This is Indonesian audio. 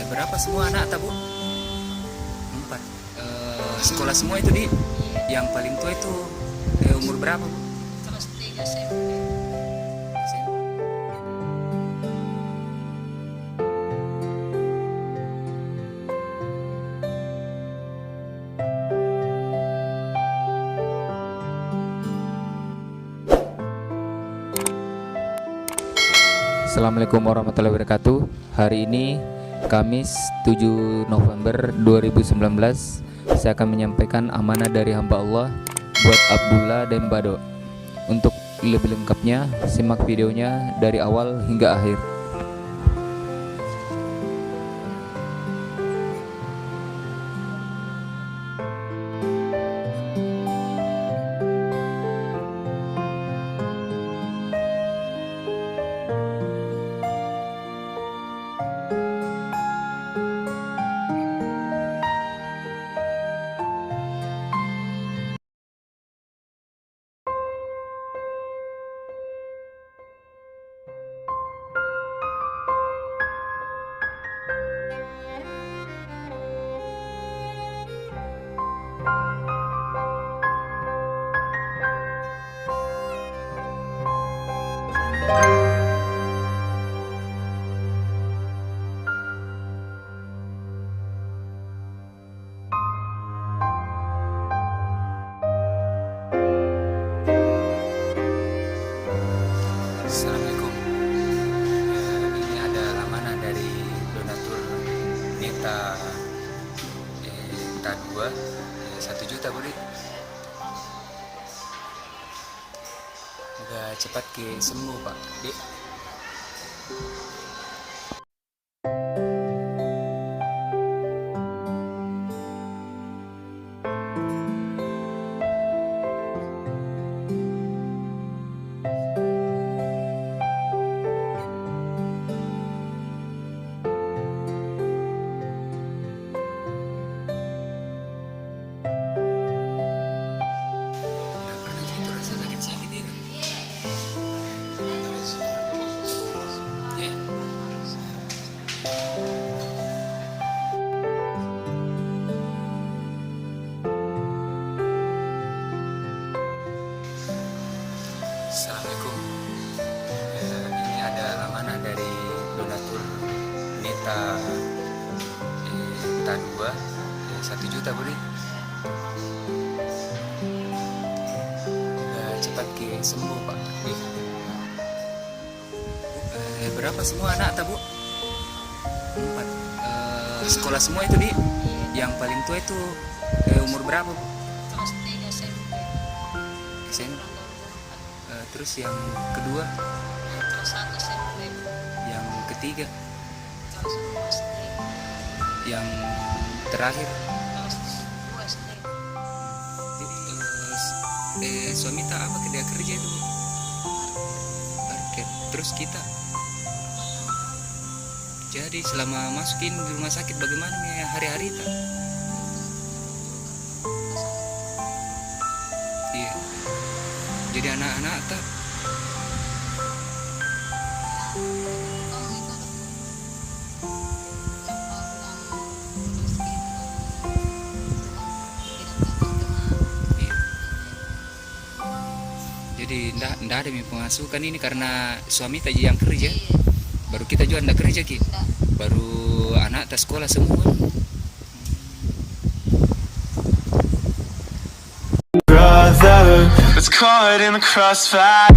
Berapa semua anak tak bu? 4. Sekolah semua itu di? Yang paling tua itu umur berapa bu? Kelas 3 SMP. Assalamualaikum warahmatullahi wabarakatuh. Hari ini Kamis 7 November 2019, saya akan menyampaikan amanah dari hamba Allah buat Abdullah dan Bado. Untuk lebih lengkapnya, simak videonya dari awal hingga akhir. Assalamualaikum. Ini ada amanah dari donatur Neta Ta2 1 juta boleh. Udah cepat ke sembuh pak dek. Assalamualaikum. Ini ada amanah dari donatur Neta Ta2 1 juta boleh. Udah cepat ke sembuh pak. Berapa semua anak tak bu? 4. Sekolah semua itu di? Yang paling tua itu umur berapa bu? Kelas 3 SMP. SMP. Terus yang kedua? Kelas 1 SMP. Yang ketiga? Kelas 2 SD. Yang terakhir? Kelas 2 SD. Suami tak apa dia kerja itu bu? Parkir. Terus kita? Jadi selama masukin di rumah sakit bagaimana nih hari-hari tak? Iya. Jadi anak-anak tak? Iya. Jadi ndak ada pemasukan ini karena suami tak yang kerja. Baru kita juga ndak kerja ki. Baru anak tak sekolah semua. Brother, it's caught in the crossfire.